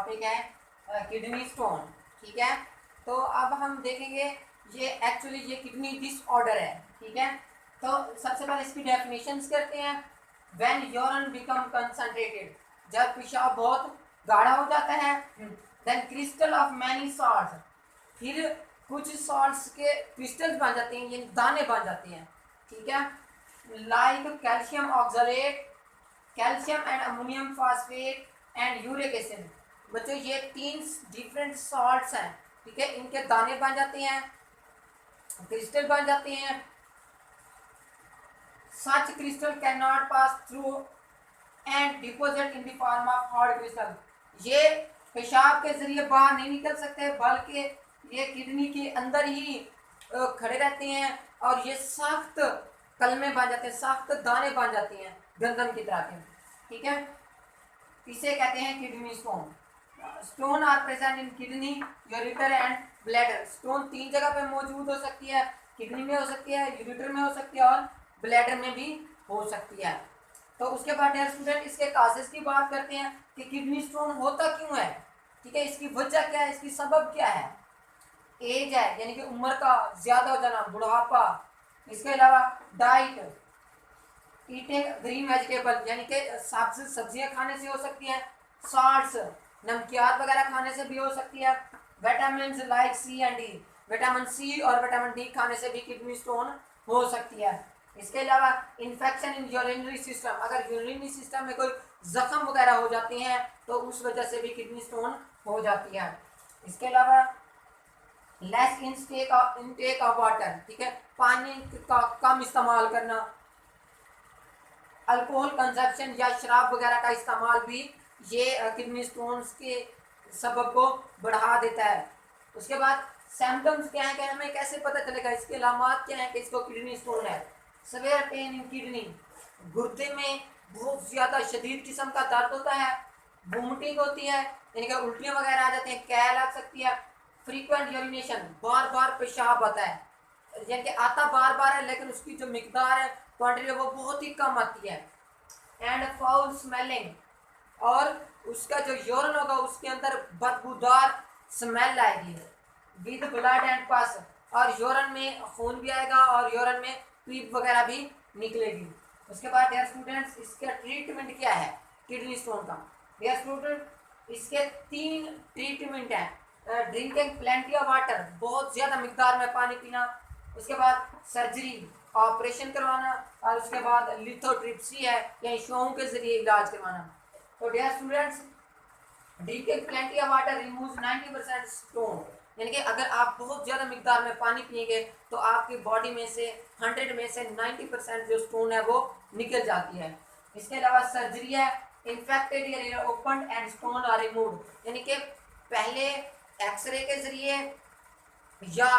Topic है kidney stone. ठीक है, तो अब हम देखेंगे ये एक्चुअली ये किडनी डिसऑर्डर है। ठीक है, तो सबसे पहले इसकी डेफिनेशंस करते हैं। व्हेन यूरिन बिकम कंसंट्रेटेड, जब पेशाब बहुत गाढ़ा हो जाता है। Then crystal of many salts, फिर कुछ सॉल्ट्स के क्रिस्टल्स बन जाते हैं, यानी दाने बन जाते हैं। ठीक है, like calcium oxalate, calcium and ammonium phosphate and uric acid. बच्चों ये 3 डिफरेंट सॉल्ट्स हैं। ठीक है, इनके दाने बन जाते हैं, क्रिस्टल बन जाते हैं। Such crystal can not pass through and deposit in the form of hard crystal. ये पेशाब के जरिए बाहर नहीं निकल सकते, बल्कि ये किडनी के अंदर ही खड़े रहते हैं और ये सख्त कलमे बन जाते हैं, सख्त दाने बन जाते हैं गंदम की तरह के। ठीक है, इसे कहते हैं kidney stone. Stone are present in kidney, ureter and bladder. Stone 3 जगह पे मौजूद हो सकती है, किडनी में हो सकती है, यूरेटर में हो सकती है और ब्लैडर में भी हो सकती है। तो उसके बाद डियर स्टूडेंट इसके काजेस की बात करते हैं कि किडनी स्टोन होता क्यों है। ठीक है, इसकी वजह क्या है, इसकी सबब क्या है। एज है, यानी कि उम्र का ज्यादा हो जाना, बुढ़ापा। इसके अलावा डाइट, ईटिंग ग्रीन वेजिटेबल, यानी कि सब्जियां खाने से हो सकती है। सॉल्ट्स, नमकियात वगैरह खाने से भी हो सकती है। Vitamin like C and D, vitamin C और विटामिन डी खाने से भी किडनी स्टोन हो सकती है। इसके अलावा इन्फेक्शन इन यूरिनरी सिस्टम, अगर यूरिनरी सिस्टम में कोई जख्म वगैरह हो जाते हैं तो उस वजह से भी किडनी स्टोन हो जाती है। इसके अलावा लेस इनटेक ऑफ वाटर, ठीक है, पानी का कम इस्तेमाल करना। अल्कोहल कंजप्शन या शराब वगैरह का इस्तेमाल भी ये किडनी स्टोन्स के सबब को बढ़ा देता है। उसके बाद सिम्टम्स क्या है कि हमें कैसे पता चलेगा, इसके अलामात क्या है कि इसको किडनी स्टोन है। सवेयर पेन इन किडनी, गुर्दे में बहुत ज़्यादा शदीद किस्म का दर्द होता है। वोमिटिंग होती है, यानी कि उल्टियाँ वगैरह आ जाती हैं, कै लग सकती है। फ्रीक्वेंट यूरिनेशन, बार बार पेशाब आता है, यानी कि आता बार बार है लेकिन उसकी जो मिकदार है, क्वांटिटी है, वो बहुत ही कम आती है। एंड फाउल स्मेलिंग, और उसका जो यूरिन होगा उसके अंदर बदबूदार स्मेल आएगी। विद ब्लड एंड पस, और यूरिन में खून भी आएगा और यूरिन में पीप वगैरह भी निकलेगी। उसके बाद डियर स्टूडेंट्स इसका ट्रीटमेंट क्या है किडनी स्टोन का। डियर स्टूडेंट इसके 3 ट्रीटमेंट हैं। ड्रिंकिंग प्लेंटी ऑफ वाटर, बहुत ज़्यादा मिकदार में पानी पीना। उसके बाद सर्जरी, ऑपरेशन करवाना। और उसके बाद लिथोट्रिप्सी है, यानी शोहों के जरिए इलाज करवाना। तो dear students drinking plenty of water removes 90% stone, यानी कि अगर आप बहुत ज़्यादा मिकदार में पानी पिएंगे तो आपकी बॉडी में से 100 में से 90% जो स्टोन है वो निकल जाती है। इसके अलावा सर्जरी है, infected area open and stone are removed, यानी कि पहले एक्सरे के जरिए या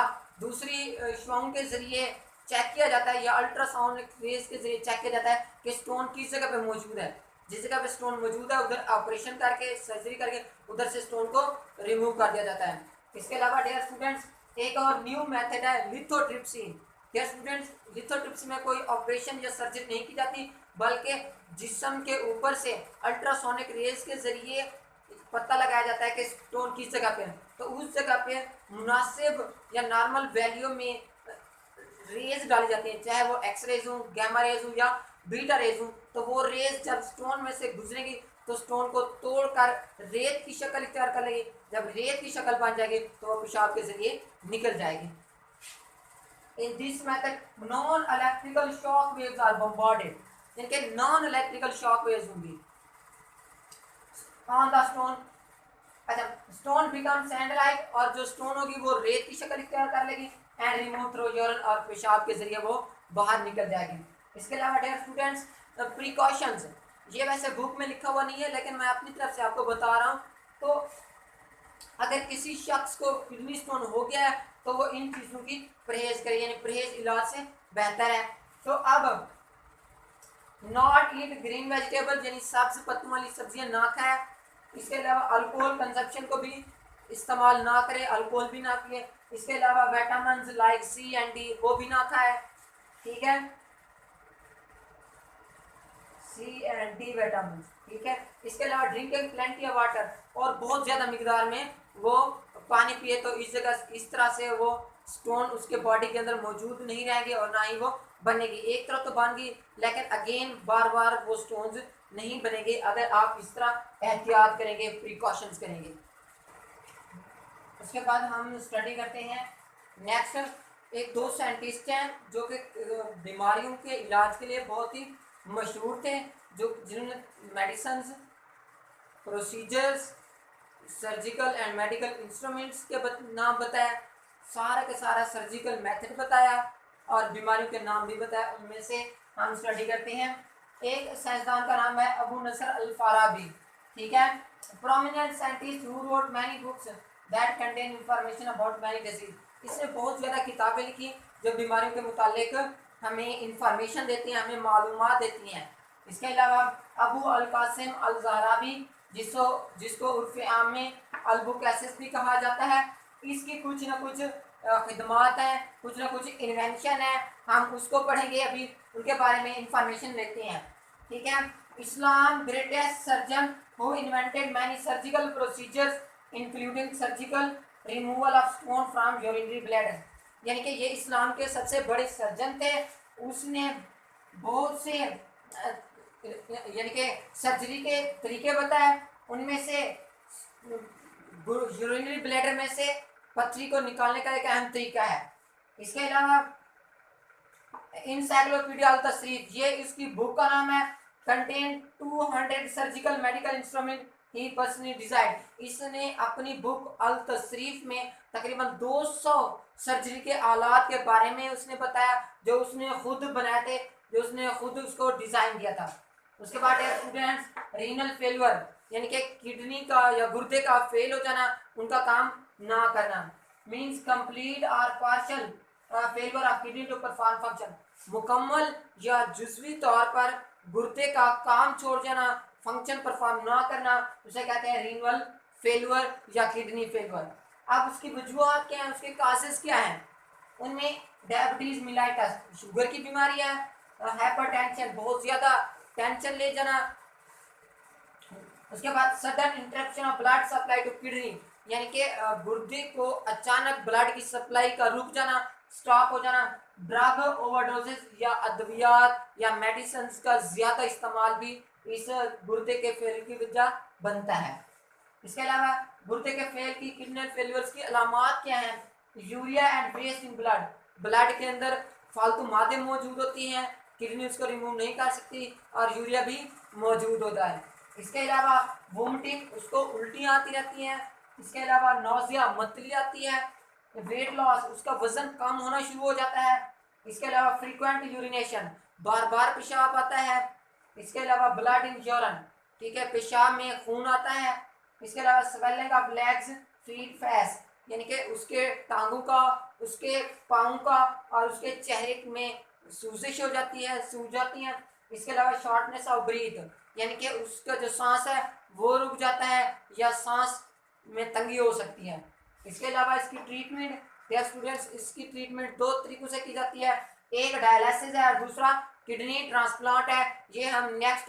दूसरी शोहों के जरिए चेक किया जाता है, या अल्ट्रासाउंड रेज के जरिए चेक किया जाता है कि स्टोन किस जगह पे मौजूद है। जिस जगह पे स्टोन मौजूद है उधर ऑपरेशन करके, सर्जरी करके उधर से स्टोन को रिमूव कर दिया जाता है। इसके अलावा डियर स्टूडेंट्स एक और न्यू मेथड है लिथोट्रिप्सी। डियर स्टूडेंट्स लिथोट्रिप्सी में कोई ऑपरेशन या सर्जरी नहीं की जाती, बल्कि जिस्म के ऊपर से अल्ट्रासोनिक रेज के जरिए पता लगाया जाता है कि स्टोन किस जगह पे है। तो उस जगह पे मुनासिब या नॉर्मल वैल्यू में रेज डाली जाती हैं, चाहे वो एक्स रेज हो, गैमा रेज हो या बीटा रेज हो। तो वो रेज जब स्टोन में से गुजरेगी तो स्टोन को तोड़कर रेत की शक्ल इख्तियार कर लेगी। जब रेत की शक्ल बन जाएगी तो वो पेशाब के जरिए निकल जाएगी। In this method non electrical shock waves are bombarded, जिनके नॉन इलेक्ट्रिकल शॉक वेव्स होंगी ऑन द स्टोन। अच्छा, स्टोन बिकम सैंड लाइक, और जो स्टोन होगी वो रेत की शक्ल इख्तियार कर लेगी। एंड रिमूव थ्रू यूरिन, और पेशाब के जरिए वो बाहर निकल जाएगी। इसके अलावा डियर स्टूडेंट्स प्रिकॉशंस, ये वैसे बुक में लिखा हुआ नहीं है लेकिन मैं अपनी तरफ से आपको बता रहा हूँ। तो अगर किसी शख्स को किडनी स्टोन हो गया है तो वो इन चीज़ों की परहेज करे, यानी परहेज इलाज से बेहतर है। तो अब नॉट ईट ग्रीन वेजिटेबल, यानी सब्ज पत्तों वाली सब्जियां ना खाए। इसके अलावा अल्कोहल कंजप्शन को भी इस्तेमाल ना करें, अल्कोहल भी ना पिए। इसके अलावा vitamin like C and D वो भी ना खाए। ठीक है, सी एंड डी विटामिन, ठीक है। इसके अलावा ड्रिंकिंग प्लेंटी ऑफ वाटर, और बहुत ज़्यादा मिकदार में वो पानी पिए तो इस जगह इस तरह से वो स्टोन उसके बॉडी के अंदर मौजूद नहीं रहेंगे और ना ही वो बनेगी। एक तरफ तो बन गई, लेकिन अगेन बार बार वो स्टोन्स नहीं बनेंगे अगर आप इस तरह एहतियात करेंगे, प्रिकॉशंस करेंगे। उसके बाद हम स्टडी करते हैं नेक्स्ट। एक दो साइंटिस्ट हैं जो कि बीमारियों के इलाज के लिए बहुत ही मशहूर थे, जो जिन्होंने medicine, procedures, surgical and medical instruments के नाम बताया, सारा के सारा सर्जिकल मेथड बताया और बीमारियों के नाम भी बताया। उनमें से हम स्टडी करते हैं। एक साइंसदान का नाम है अबू नसर अल फाराबी, ठीक है। Prominent scientist who wrote many books that contain information about many disease. इसने बहुत ज़्यादा किताबें लिखी जो बीमारियों के मुतालिक हमें इंफॉर्मेशन देती हैं, हमें मालूमात देती हैं। इसके अलावा अबू अल कासिम अल ज़हरावी, जिसको उर्फ आम में अल्बुकैसिस भी कहा जाता है, इसकी कुछ ना कुछ खिदमात हैं, कुछ ना कुछ इन्वेंशन है, हम उसको पढ़ेंगे, अभी उनके बारे में इंफॉर्मेशन लेते हैं, ठीक है। इस्लाम greatest surgeon who invented many surgical procedures including surgical removal of stone from urinary bladder, यानी कि ये इस्लाम के सबसे बड़े सर्जन थे। उसने बहुत से यानी कि सर्जरी के तरीके बताए, उनमें से यूरिनरी ब्लैडर में से पथरी को निकालने का एक अहम तरीका है। इसके अलावा इंसाइक्लोपीडिया अल तशरीफ, ये इसकी बुक का नाम है, कंटेन 200 सर्जिकल मेडिकल इंस्ट्रूमेंट ही पर्सनली डिजाइन। इसने अपनी बुक अल तशरीफ में तकरीबन 200 सर्जरी के आलात के बारे में उसने बताया, जो उसने खुद बनाए थे, जो उसने खुद उसको डिजाइन किया था। उसके बाद स्टूडेंट्स, रीनल फेलियर, यानी कि किडनी का या गुर्दे का फेल हो जाना, उनका काम ना करना, मीन्स कंप्लीट और partial failure of kidney to perform function, मुकम्मल या जुज़वी तौर पर गुर्दे का काम छोड़ जाना, फंक्शन परफॉर्म ना करना, उसे कहते हैं रीनल फेलियर या किडनी फेलियर। अब उसकी वजूहत क्या है, उसके कासेस क्या हैं? उनमें डायबिटीज मिलाइटस, शुगर की बीमारी है, हाइपरटेंशन, बहुत ज़्यादा टेंशन ले जाना। उसके बाद sudden interruption of blood supply to kidney, यानी कि गुर्दे को अचानक ब्लड की सप्लाई का रुक जाना, स्टॉप हो जाना। ड्रग ओवरडोजेस या अद्वियात या मेडिसिन का ज़्यादा इस्तेमाल भी इस गुर्दे के फेल की वजह बनता है। इसके अलावा गुर्दे के फेल की किडनी फेलियर्स की अलामात क्या हैं? Urea and waste in blood, blood के अंदर फालतू मादे मौजूद होती हैं, किडनी उसको रिमूव नहीं कर सकती और यूरिया भी मौजूद होता है। इसके अलावा वोमिटिंग, उसको उल्टियाँ आती रहती हैं। इसके अलावा नौजिया, मतली आती है। वेट लॉस, उसका वजन कम होना शुरू हो जाता है। इसके अलावा फ्रीक्वेंट यूरिनेशन, बार बार पेशाब आता है। इसके अलावा ब्लड इन यूरिन, ठीक है, पेशाब में खून आता है। इसके अलावा swelling of legs, feet, face, यानी कि उसके टांगों का, उसके पाँव का और उसके चेहरे में सूजिश हो जाती है, सूज जाती हैं। इसके अलावा शॉर्टनेस ऑफ ब्रीथ, यानी कि उसका जो सांस है वो रुक जाता है या सांस में तंगी हो सकती है। इसके अलावा इसकी ट्रीटमेंट, डियर स्टूडेंट्स, इसकी ट्रीटमेंट दो तरीकों से की जाती है, एक डायलिसिस है और दूसरा किडनी ट्रांसप्लांट है। ये हम नेक्स्ट